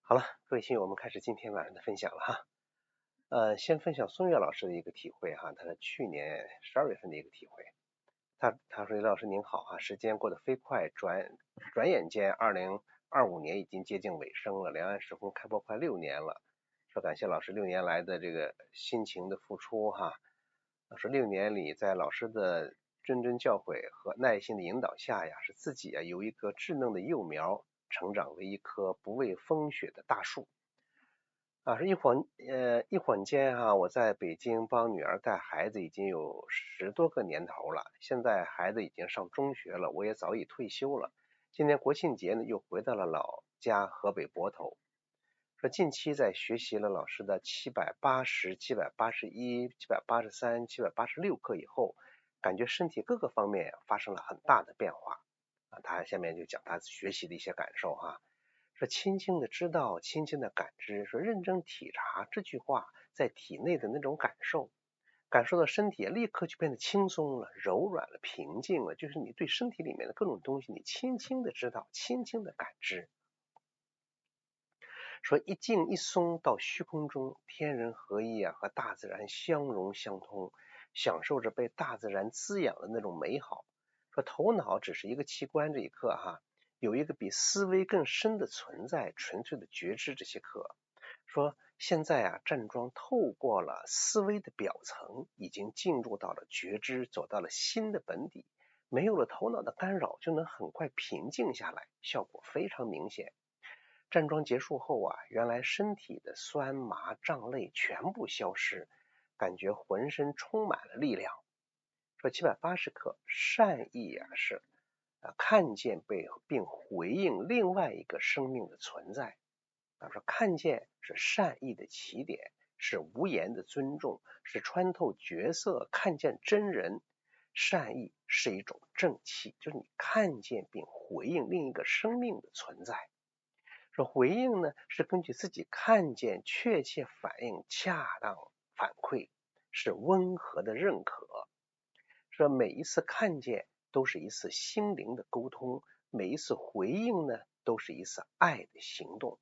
好了，各位亲友，我们开始今天晚上的分享了哈。先分享孙悦老师的一个体会哈，他是去年12月份的一个体会。他说：“李老师您好哈，时间过得飞快，转眼间2025年已经接近尾声了，两岸时空开播快6年了。说感谢老师6年来的这个辛勤的付出哈。说6年里在老师的谆谆教诲和耐心的引导下呀，是自己由一个稚嫩的幼苗成长为一棵不畏风雪的大树。说一晃间我在北京帮女儿带孩子已经有10多个年头了。现在孩子已经上中学了，我也早已退休了。今年国庆节呢，又回到了老家河北泊头。说近期在学习了老师的780、781、783、786课以后，感觉身体各个方面发生了很大的变化。他下面就讲他学习的一些感受哈。说轻轻的知道，轻轻的感知，说认真体察这句话在体内的那种感受，感受到身体立刻就变得轻松了、柔软了、平静了，就是你对身体里面的各种东西，你轻轻的知道，轻轻的感知。说一静一松到虚空中，天人合一和大自然相融相通，享受着被大自然滋养的那种美好。说头脑只是一个器官，这一刻有一个比思维更深的存在，纯粹的觉知。这些课说现在站桩透过了思维的表层，已经进入到了觉知，走到了心的本底，没有了头脑的干扰，就能很快平静下来，效果非常明显。站桩结束后原来身体的酸麻胀累全部消失，感觉浑身充满了力量。说780课善意是看见并回应另外一个生命的存在。说看见是善意的起点，是无言的尊重，是穿透角色看见真人。善意是一种正气，就是你看见并回应另一个生命的存在。说回应呢，是根据自己看见确切反应，恰当反馈，是温和的认可。说每一次看见都是一次心灵的沟通，每一次回应呢，都是一次爱的行动。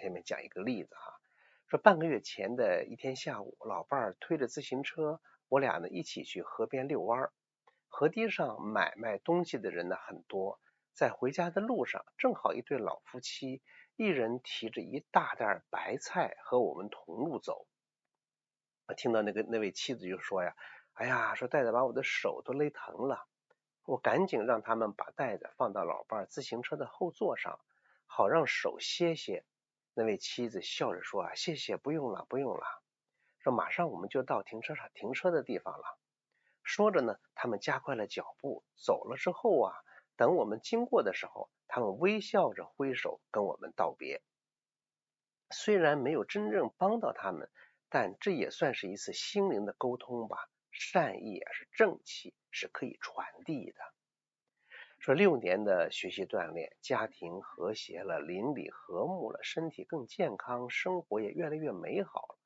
下面讲一个例子说半个月前的一天下午，老伴儿推着自行车，我俩呢一起去河边遛弯。河堤上买卖东西的人呢很多，在回家的路上，正好一对老夫妻，一人提着一大袋白菜和我们同路走。听到那位妻子就说哎呀，说袋子把我的手都勒疼了。我赶紧让他们把袋子放到老伴自行车的后座上，好让手歇歇。那位妻子笑着说谢谢，不用了不用了。说马上我们就到停车场停车的地方了。说着呢，他们加快了脚步。走了之后等我们经过的时候，他们微笑着挥手跟我们道别。虽然没有真正帮到他们，但这也算是一次心灵的沟通吧。善意是正气，是可以传递的。说6年的学习锻炼，家庭和谐了，邻里和睦了，身体更健康，生活也越来越美好了，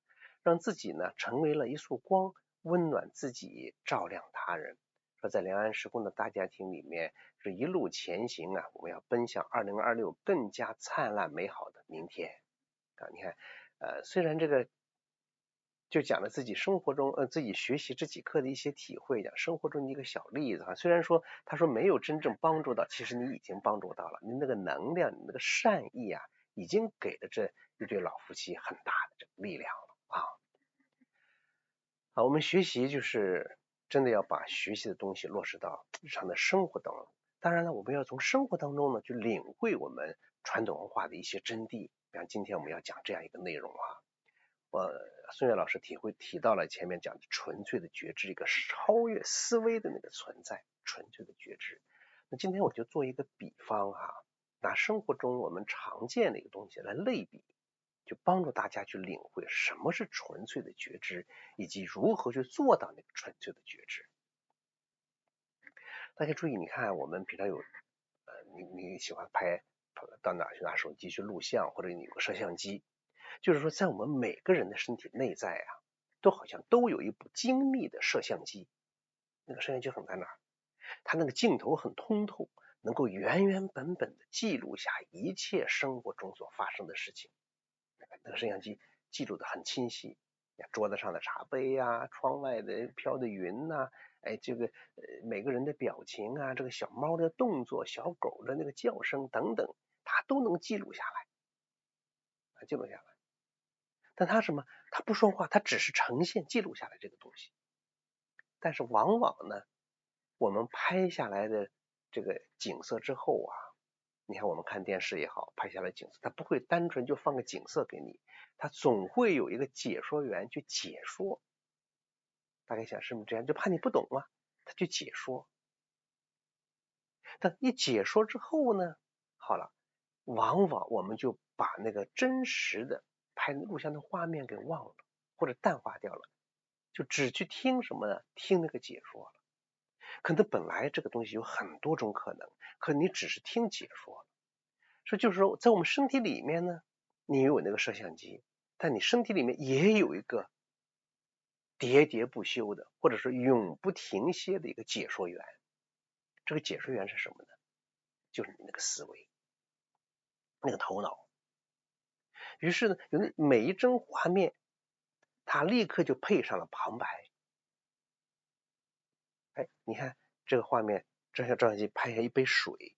让自己呢成为了一束光，温暖自己，照亮他人。说在两岸时空的大家庭里面，是一路前行我们要奔向2026更加灿烂美好的明天。你看虽然这个就讲了自己生活中自己学习这几课的一些体会，讲生活中的一个小例子虽然说他说没有真正帮助到，其实你已经帮助到了，你那个能量，你那个善意已经给了这一对老夫妻很大的这个力量了我们学习就是真的要把学习的东西落实到日常的生活当中。当然了，我们要从生活当中呢去领会我们传统文化的一些真谛。比方今天我们要讲这样一个内容孙悦老师提到了前面讲的纯粹的觉知，一个超越思维的那个存在，纯粹的觉知。那今天我就做一个比方拿生活中我们常见的一个东西来类比，就帮助大家去领会什么是纯粹的觉知，以及如何去做到那个纯粹的觉知。大家注意，你看我们平常有你喜欢到哪去拿手机去录像，或者你有个摄像机，就是说在我们每个人的身体内在都好像都有一部精密的摄像机。那个摄像机很在哪儿？它那个镜头很通透，能够原原本本的记录下一切生活中所发生的事情。那个摄像机记录的很清晰，桌子上的茶杯啊，窗外的飘的云呐，这个每个人的表情啊，这个小猫的动作，小狗的那个叫声等等，它都能记录下来，记录下来。但它什么？它不说话，它只是呈现记录下来这个东西。但是往往呢，我们拍下来的这个景色之后啊，你看我们看电视也好，拍下来景色，它不会单纯就放个景色给你，它总会有一个解说员去解说。大概想是不是这样？就怕你不懂嘛，他去解说。但一解说之后呢，好了，往往我们就把那个真实的拍录像的画面给忘了，或者淡化掉了，就只去听什么呢？听那个解说了。可能本来这个东西有很多种可能，可你只是听解说了。所以就是说，在我们身体里面呢，你有那个摄像机，但你身体里面也有一个喋喋不休的，或者说永不停歇的一个解说员。这个解说员是什么呢？就是你那个思维，那个头脑。于是呢，有那每一帧画面，它立刻就配上了旁白。你看这个画面，照相机拍下一杯水，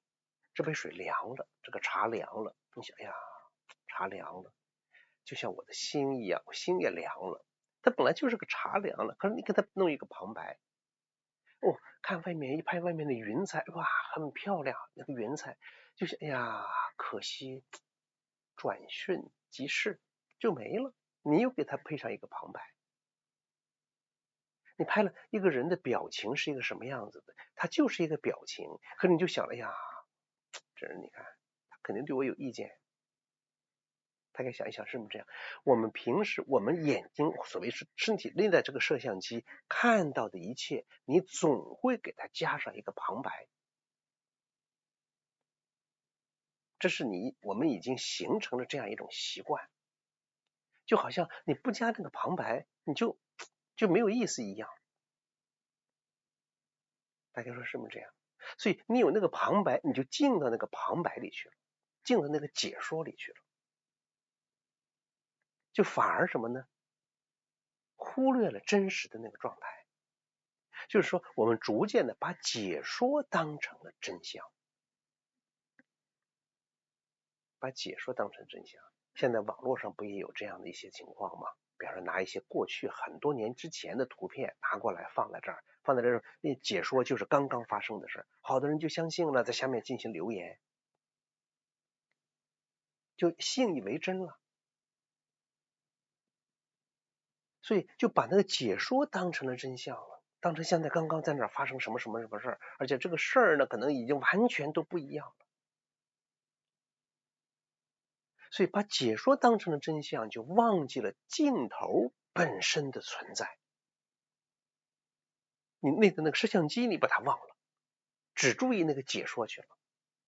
这杯水凉了，这个茶凉了。你想，哎呀，茶凉了，就像我的心一样，我心也凉了。它本来就是个茶凉了，可是你给它弄一个旁白，看外面一拍外面的云彩，哇，很漂亮，那个云彩就是哎呀，可惜转瞬即逝就没了。你又给它配上一个旁白，你拍了一个人的表情是一个什么样子的，他就是一个表情，可是你就想了呀，这人你看，他肯定对我有意见。大概想一想是不是这样？我们平时我们眼睛所谓是身体内在这个摄像机看到的一切，你总会给它加上一个旁白。这是我们已经形成了这样一种习惯，就好像你不加这个旁白，你就没有意思一样。大家说是不是这样？所以你有那个旁白，你就进到那个旁白里去了，进到那个解说里去了，就反而什么呢？忽略了真实的那个状态。就是说，我们逐渐的把解说当成了真相，把解说当成真相。现在网络上不也有这样的一些情况吗？比方说拿一些过去很多年之前的图片拿过来放在这儿，那解说就是刚刚发生的事，好多人就相信了，在下面进行留言，就信以为真了，所以就把那个解说当成了真相了，当成现在刚刚在那儿发生什么什么什么事儿，而且这个事儿呢，可能已经完全都不一样了。所以把解说当成了真相，就忘记了镜头本身的存在。你那个摄像机你把它忘了，只注意那个解说去了，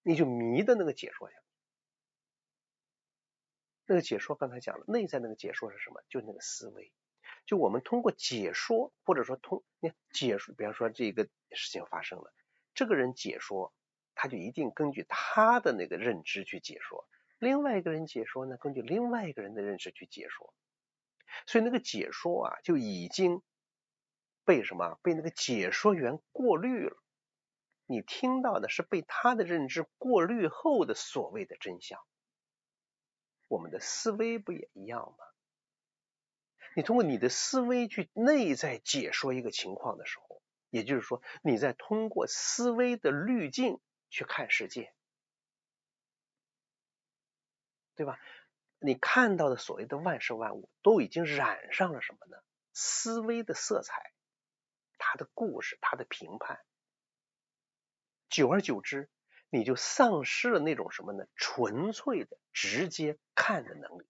你就迷的那个解说去了。那个解说刚才讲了，内在那个解说是什么？就是那个思维。就我们通过解说，或者说你看解说，比方说这个事情发生了，这个人解说，他就一定根据他的那个认知去解说，另外一个人解说呢，根据另外一个人的认知去解说。所以那个解说啊，就已经被被那个解说员过滤了。你听到的是被他的认知过滤后的所谓的真相。我们的思维不也一样吗？你通过你的思维去内在解说一个情况的时候，也就是说你在通过思维的滤镜去看世界，对吧？你看到的所谓的万事万物都已经染上了什么呢？思维的色彩，它的故事，它的评判。久而久之，你就丧失了那种什么呢？纯粹的直接看的能力。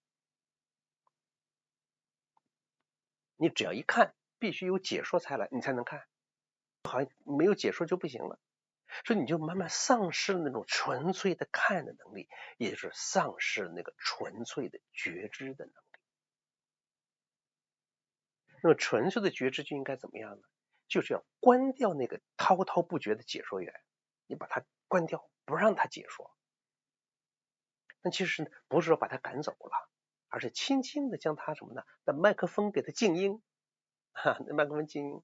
你只要一看，必须有解说才来，你才能看，好像没有解说就不行了。所以你就慢慢丧失了那种纯粹的看的能力，也就是丧失了那个纯粹的觉知的能力。那么纯粹的觉知就应该怎么样呢？就是要关掉那个滔滔不绝的解说员，你把它关掉，不让他解说。那其实不是说把他赶走了，而是轻轻的将它什么呢？把麦克风给它静音，那麦克风静音，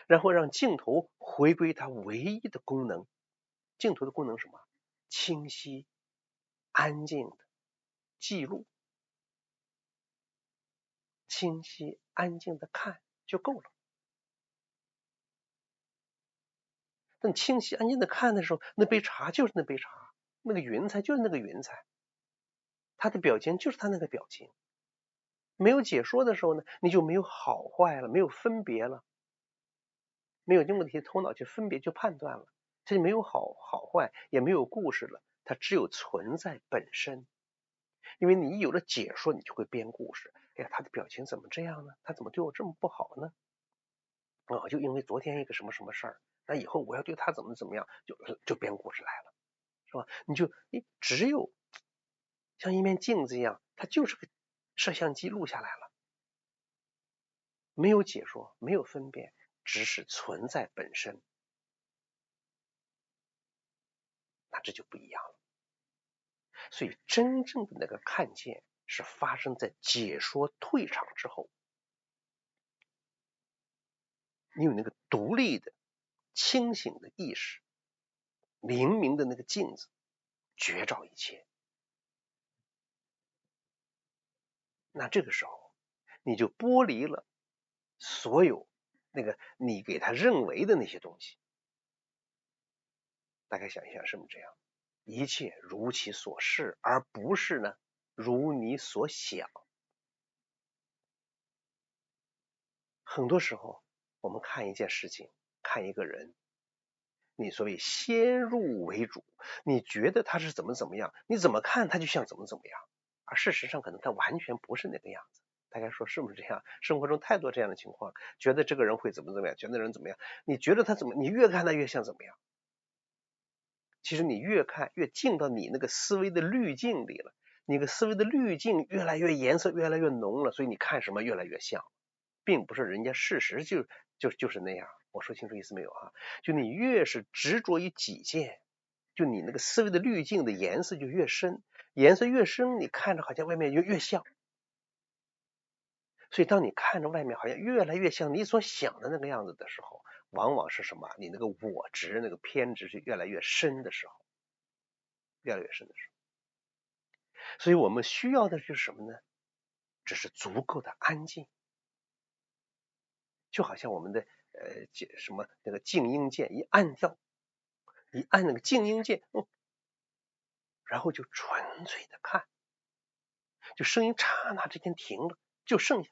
然后让镜头回归它唯一的功能。镜头的功能是什么？清晰、安静的记录，清晰、安静的看就够了。但清晰、安静的看的时候，那杯茶就是那杯茶，那个云彩就是那个云彩，他的表情就是他那个表情。没有解说的时候呢，你就没有好坏了，没有分别了，没有经过这些头脑去分别去判断了，这就没有好坏，也没有故事了，它只有存在本身。因为你有了解说，你就会编故事。哎呀，他的表情怎么这样呢？他怎么对我这么不好呢？就因为昨天一个什么什么事儿，那以后我要对他怎么样，就编故事来了，是吧？你就只有像一面镜子一样，它就是个摄像机录下来了，没有解说，没有分辨，只是存在本身，那这就不一样了。所以真正的那个看见是发生在解说退场之后，你有那个独立的清醒的意识，明明的那个镜子觉照一切。那这个时候你就剥离了所有那个你给他认为的那些东西。大概想一想是不是这样？一切如其所是，而不是呢如你所想。很多时候我们看一件事情，看一个人，你所谓先入为主，你觉得他是怎么样，你怎么看他就像怎么样，而事实上可能他完全不是那个样子。大家说是不是这样？生活中太多这样的情况，觉得这个人会怎么样，觉得人怎么样，你觉得他怎么，你越看他越像怎么样。其实你越看越进到你那个思维的滤镜里了，你的思维的滤镜越来越颜色越来越浓了，所以你看什么越来越像，并不是人家事实就是那样。我说清楚意思没有啊？就你越是执着于己见，就你那个思维的滤镜的颜色就越深，颜色越深，你看着好像外面越像。所以当你看着外面好像越来越像你所想的那个样子的时候，往往是什么？你那个我执那个偏执是越来越深的时候，越来越深的时候。所以我们需要的就是什么呢？只是足够的安静，就好像我们的什么那个静音键一按掉，一按那个静音键，然后就纯粹的看，就声音刹那之间停了，就剩下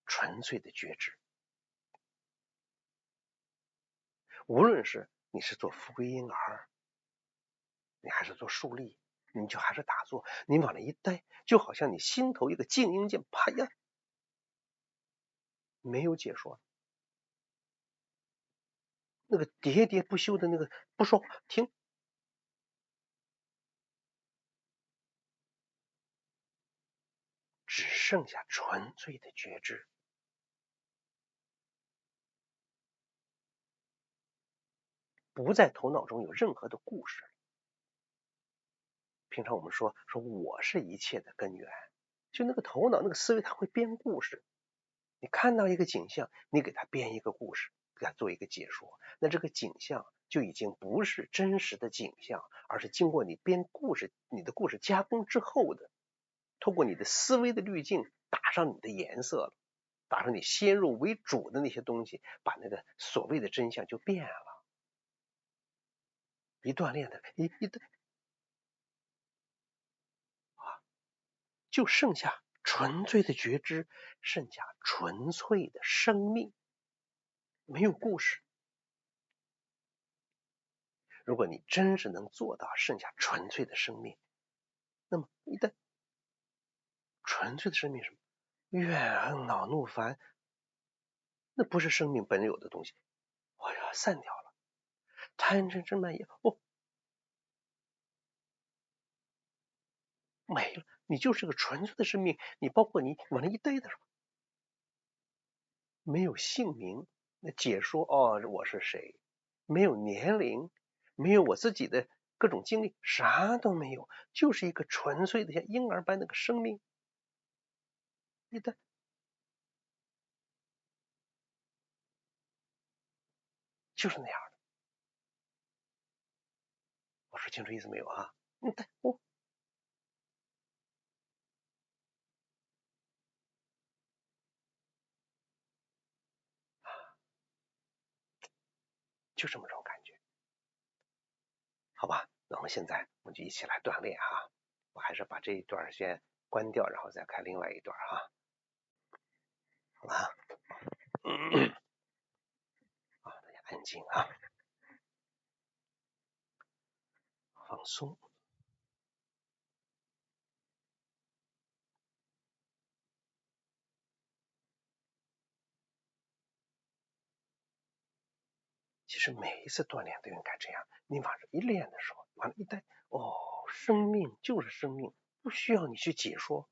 纯粹的觉知。无论是你是做复归婴儿，你还是做竖立，你就还是打坐，你往那一待，就好像你心头一个静音键，啪呀，没有解说，那个喋喋不休的那个不说话，停，只剩下纯粹的觉知。不在头脑中有任何的故事。平常我们说我是一切的根源，就那个头脑那个思维，它会编故事。你看到一个景象，你给它编一个故事，给它做一个解说，那这个景象就已经不是真实的景象，而是经过你编故事，你的故事加工之后的，通过你的思维的滤镜打上你的颜色了，打上你先入为主的那些东西，把那个所谓的真相就变了。一锻炼的，就剩下纯粹的觉知，剩下纯粹的生命，没有故事。如果你真是能做到剩下纯粹的生命，那么你的纯粹的生命是什么？怨恨恼怒烦，那不是生命本有的东西，哎呀，散掉了。贪嗔痴慢疑，没了。你就是个纯粹的生命，你包括你往那一待的时候，没有姓名，那解说我是谁，没有年龄，没有我自己的各种经历，啥都没有，就是一个纯粹的像婴儿般的个生命。你的就是那样的。我说清楚意思没有啊？我就这么种感觉，好吧？那我们就一起来锻炼哈。我还是把这一段先关掉，然后再开另外一段哈。好吧？大家安静啊，放松。其实每一次锻炼都应该这样，你往这一练的时候，完了一旦生命就是生命，不需要你去解说，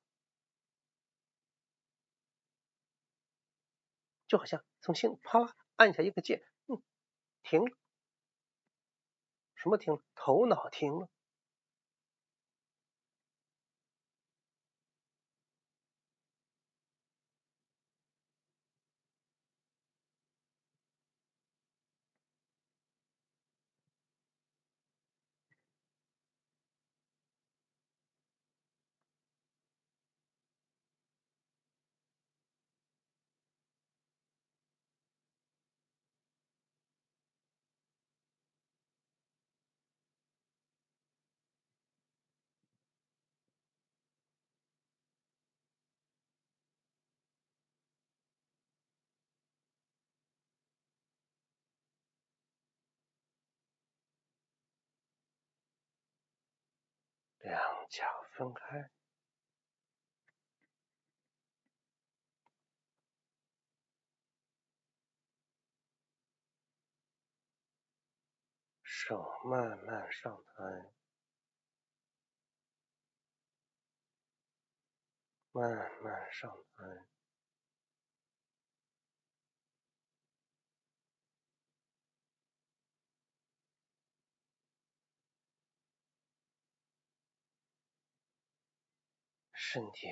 就好像从心里啪啦按下一个键，停了。什么停了？头脑停了。两脚分开，手慢慢上抬，慢慢上抬。身体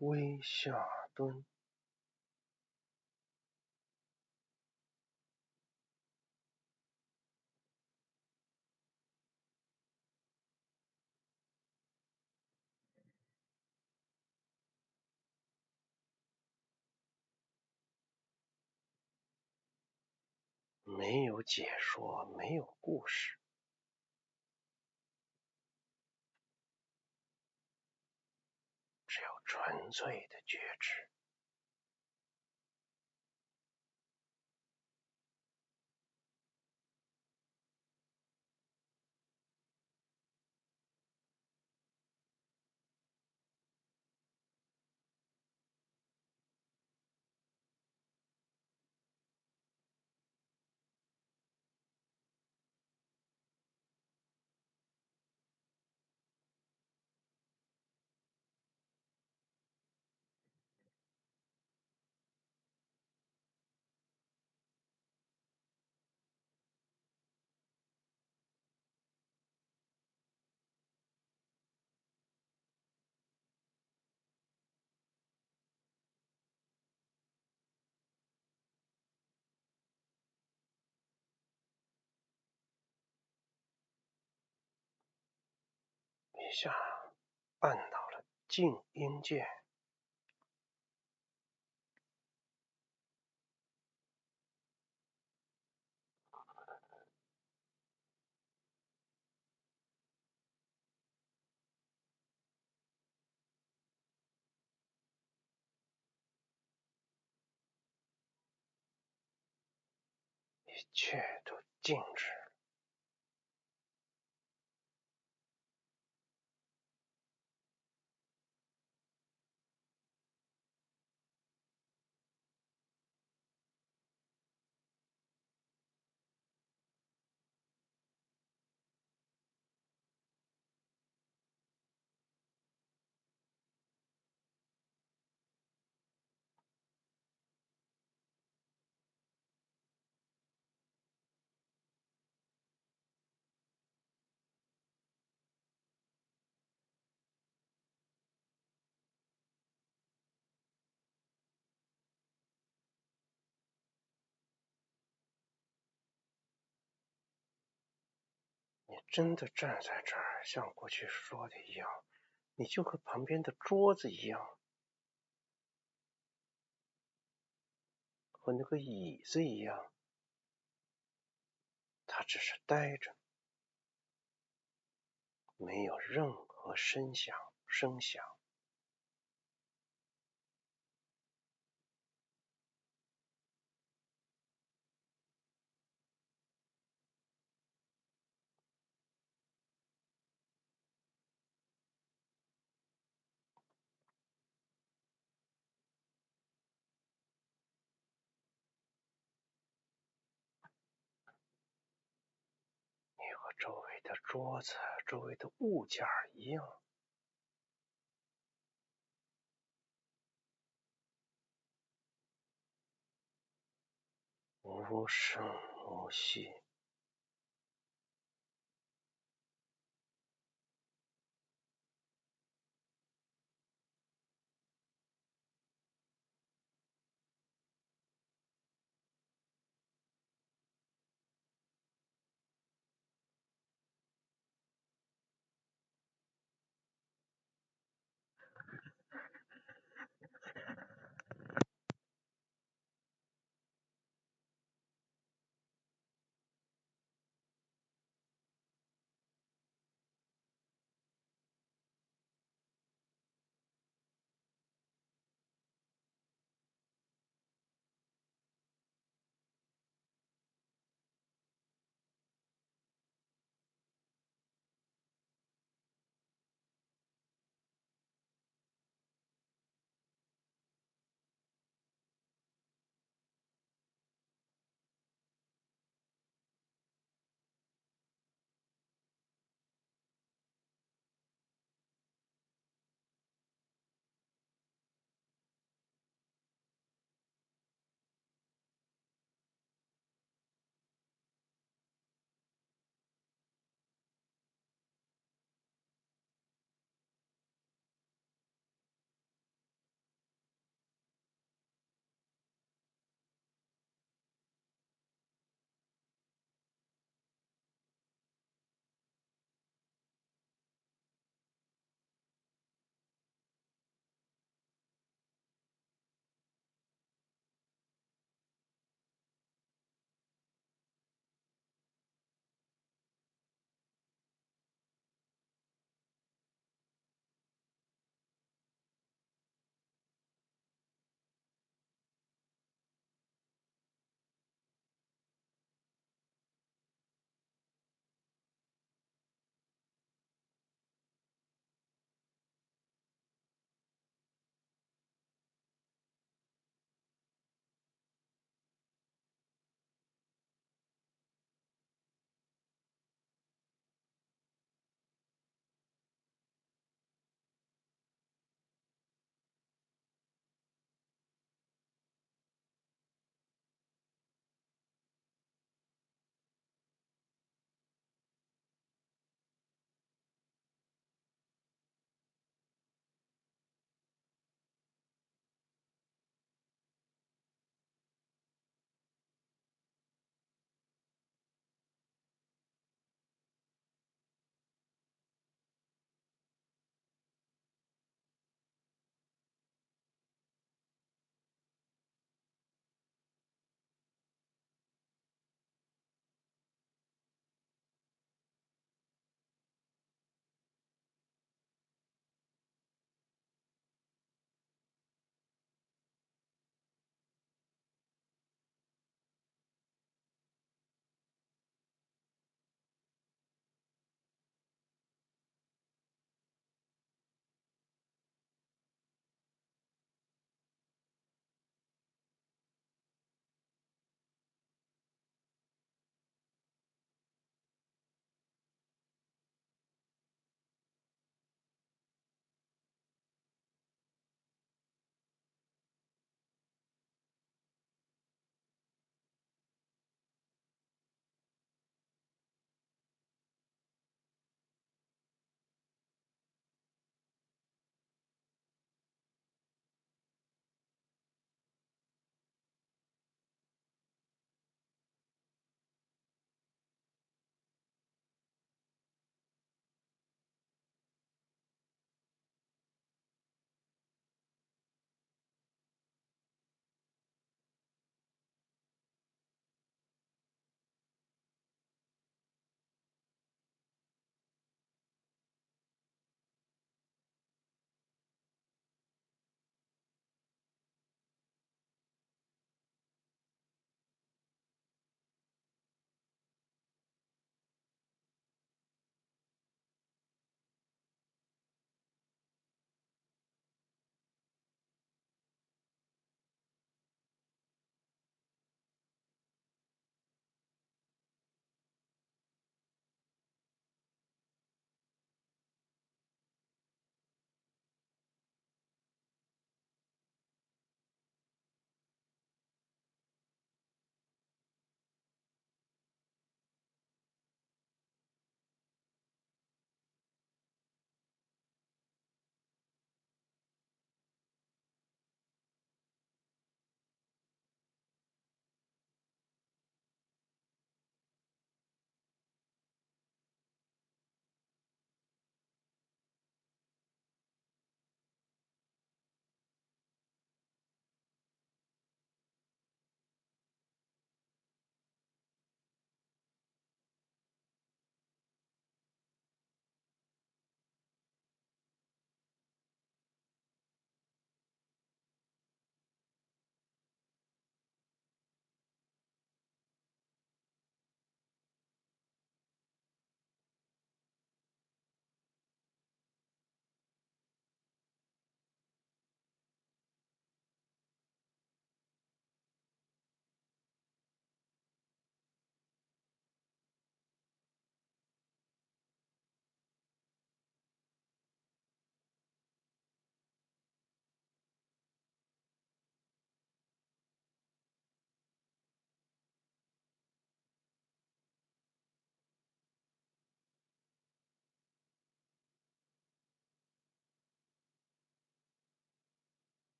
微下蹲，没有解说，没有故事，只有纯粹的觉知。一下按到了静音键，一切都静止。真的站在这儿，像过去说的一样，你就和旁边的桌子一样，和那个椅子一样，它只是呆着，没有任何声响。你和周围的桌子、周围的物件一样，无声无息。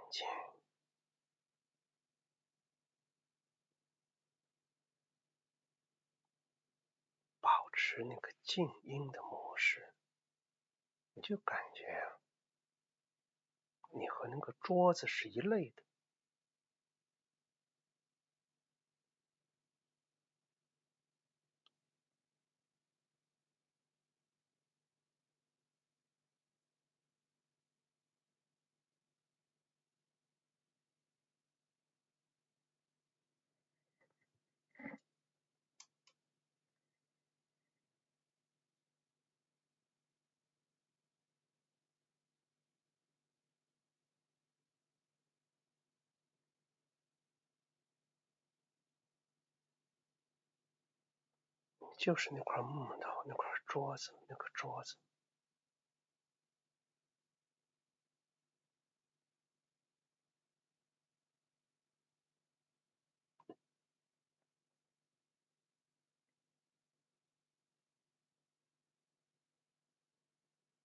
静，保持那个静音的模式，你就感觉你和那个桌子是一类的。就是那块木头，那块桌子，那个桌子。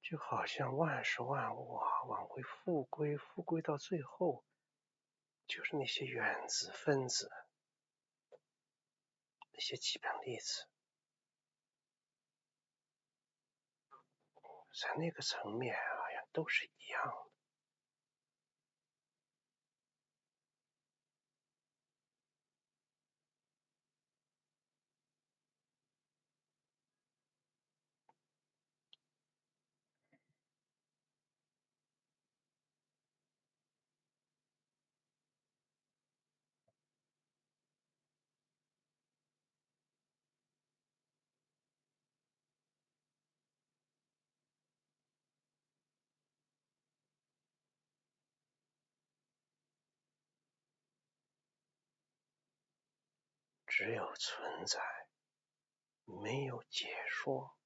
就好像万事万物往回复归，复归到最后，就是那些原子、分子，那些基本粒子，在那个层面都是一样的。只有存在，没有解说。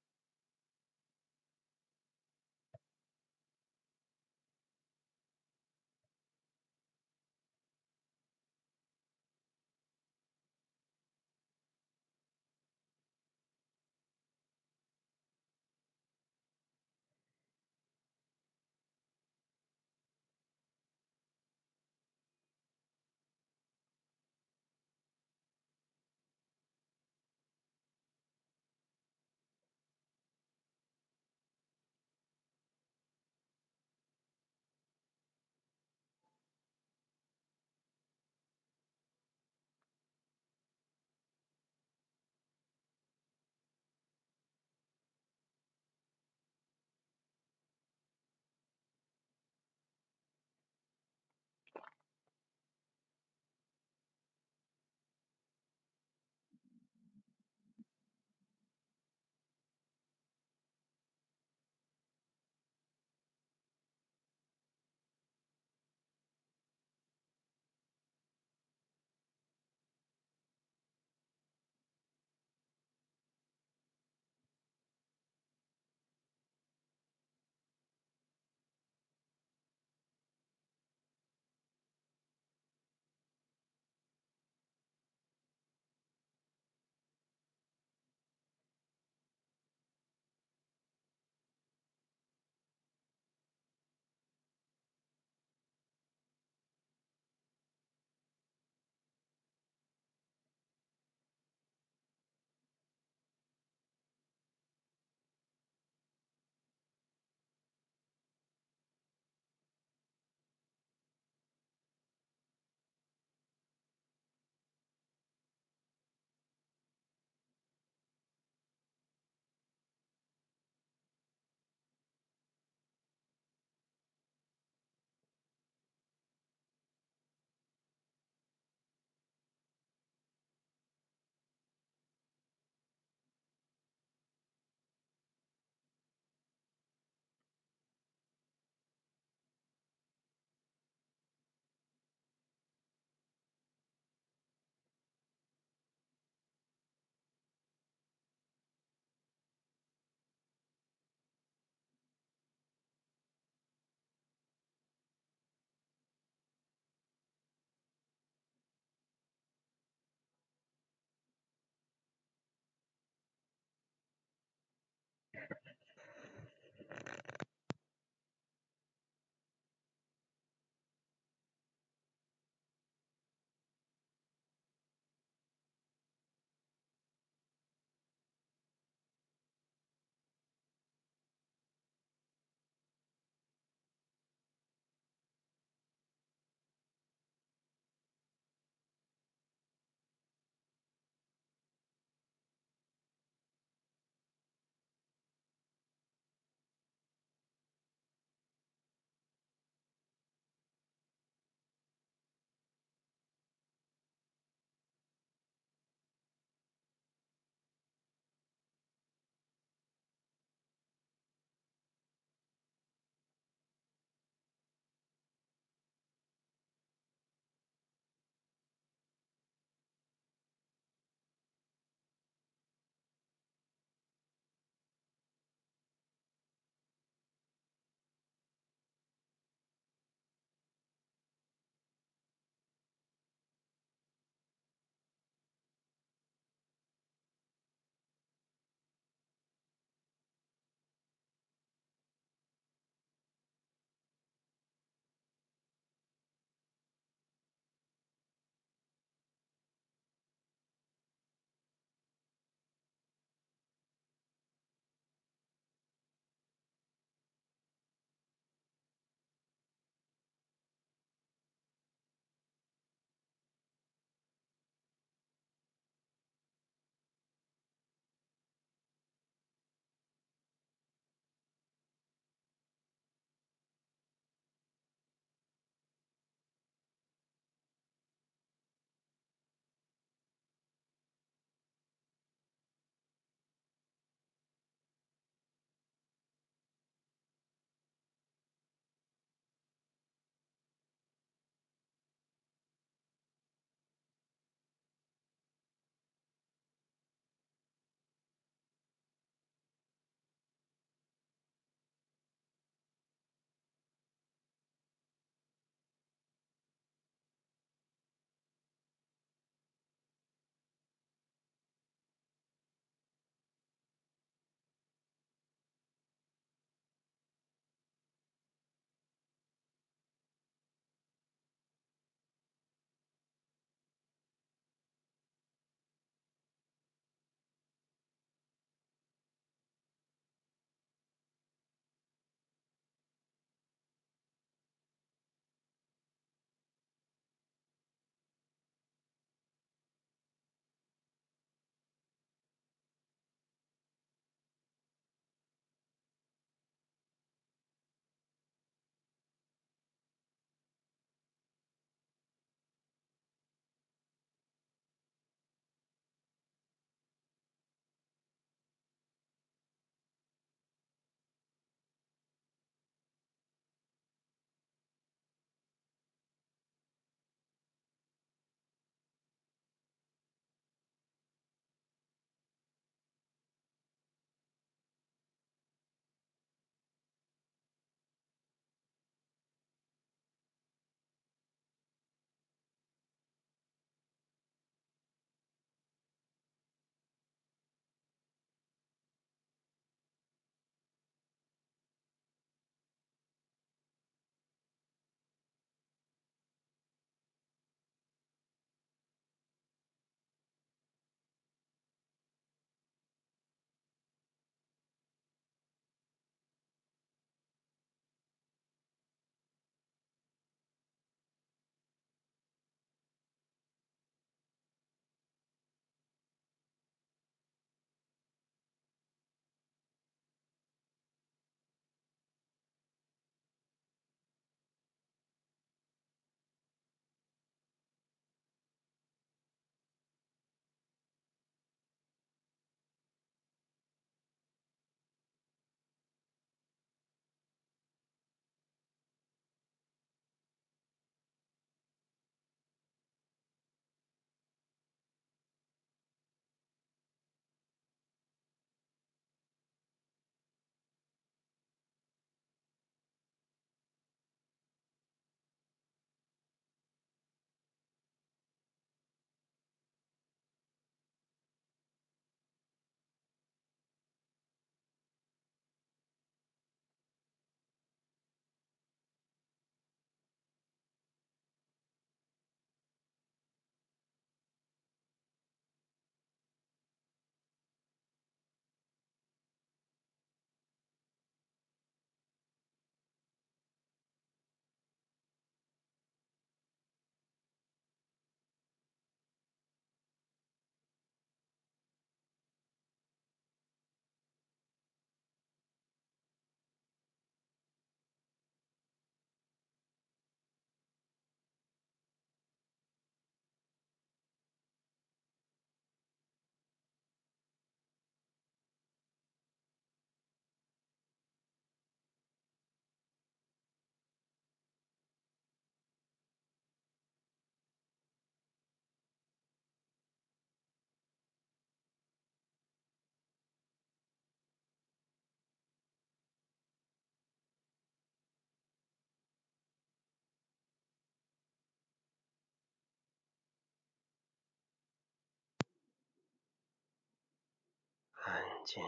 静，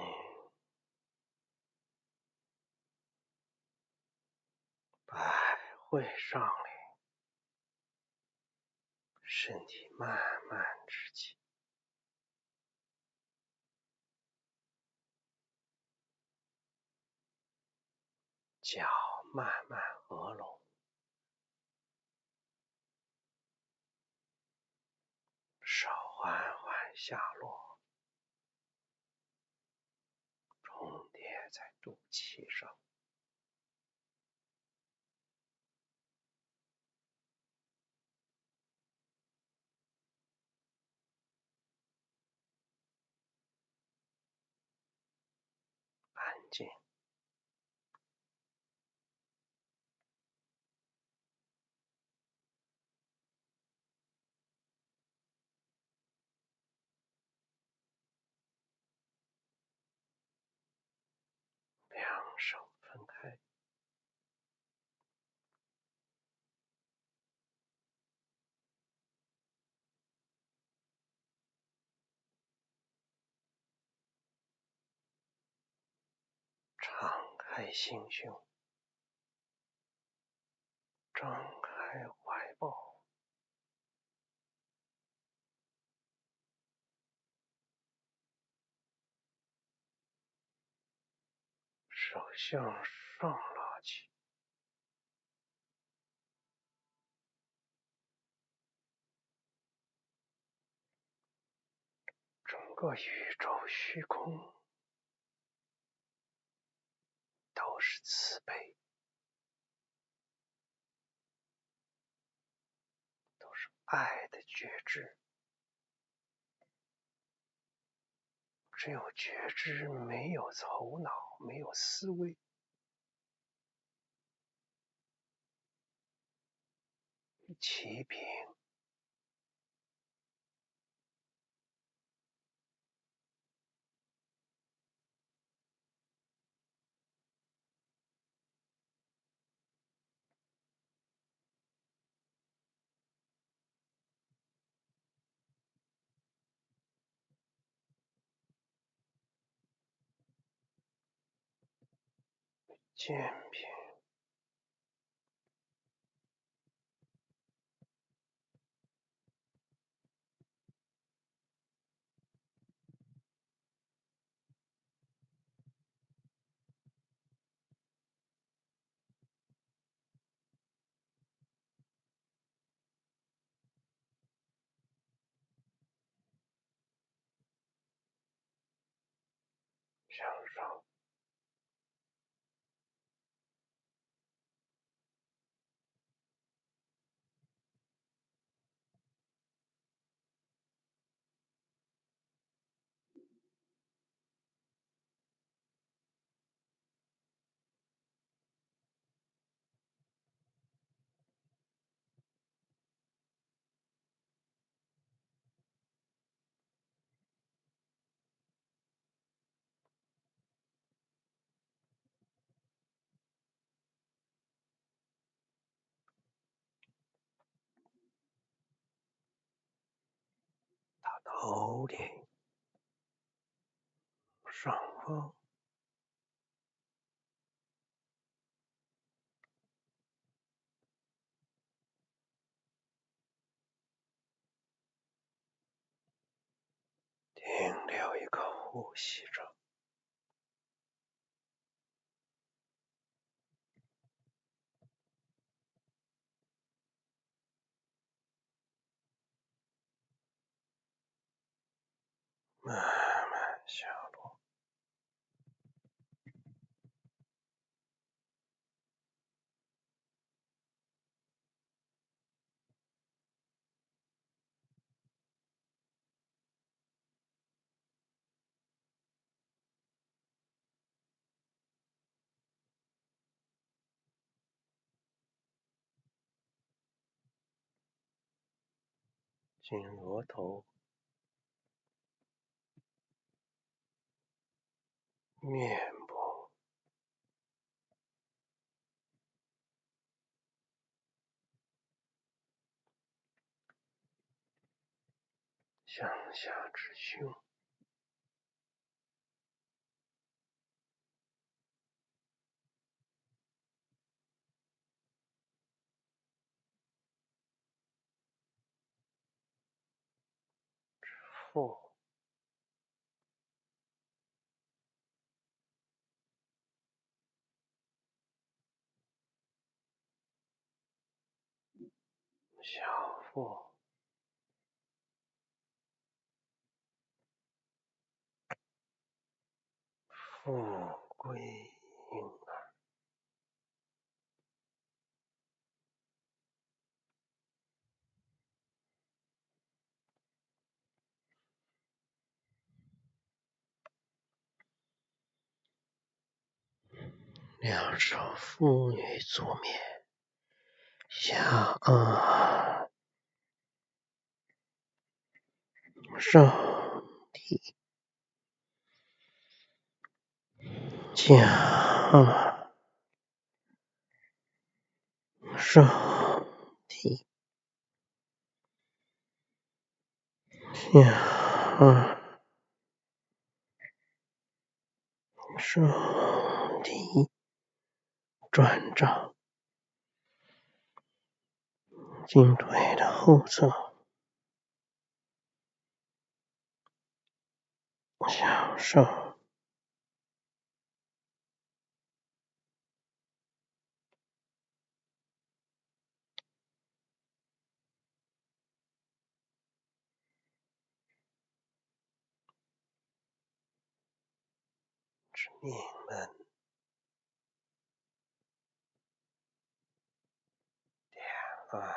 百会上领，身体慢慢直起，脚慢慢合拢，手缓缓下落，重叠在肚脐上。安静，两手分开，敞开心胸，张开怀抱，手向上拉起，整个宇宙虚空都是慈悲，都是爱的觉知。只有觉知，没有头脑，没有思维。齐平，渐平，向上，到头顶上方，停留一个呼吸着，慢慢下落。经额头、面部、向下至胸，腹，小腹，富贵婴儿，两手负于左面，下颚，上体，下颚，上体，下颚，上体，转掌，颈腿的后侧，向上，是命门，点二，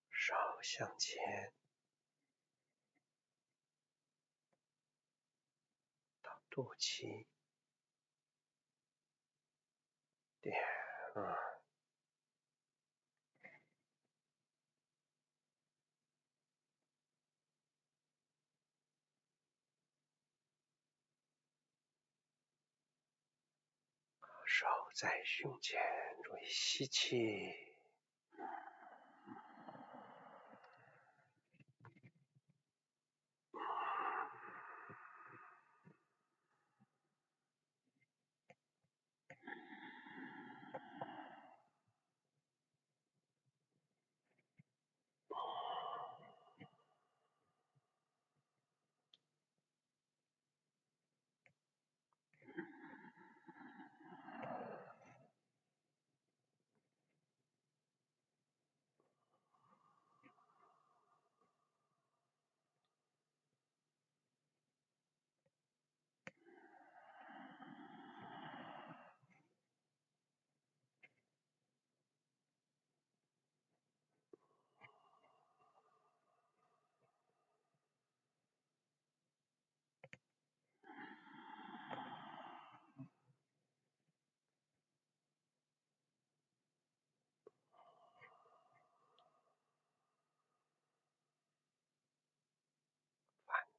手向前，到肚脐，点二，手在胸前，注意吸气，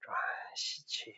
转吸气，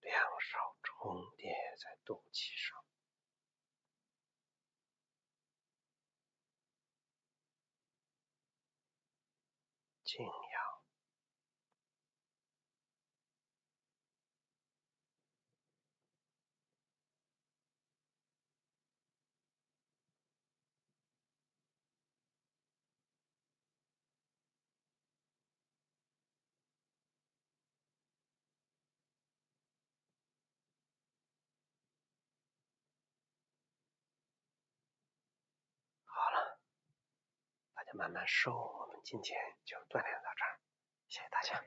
两手重叠在肚脐上，静养，且慢慢瘦。我们今天就锻炼到这儿，谢谢大家。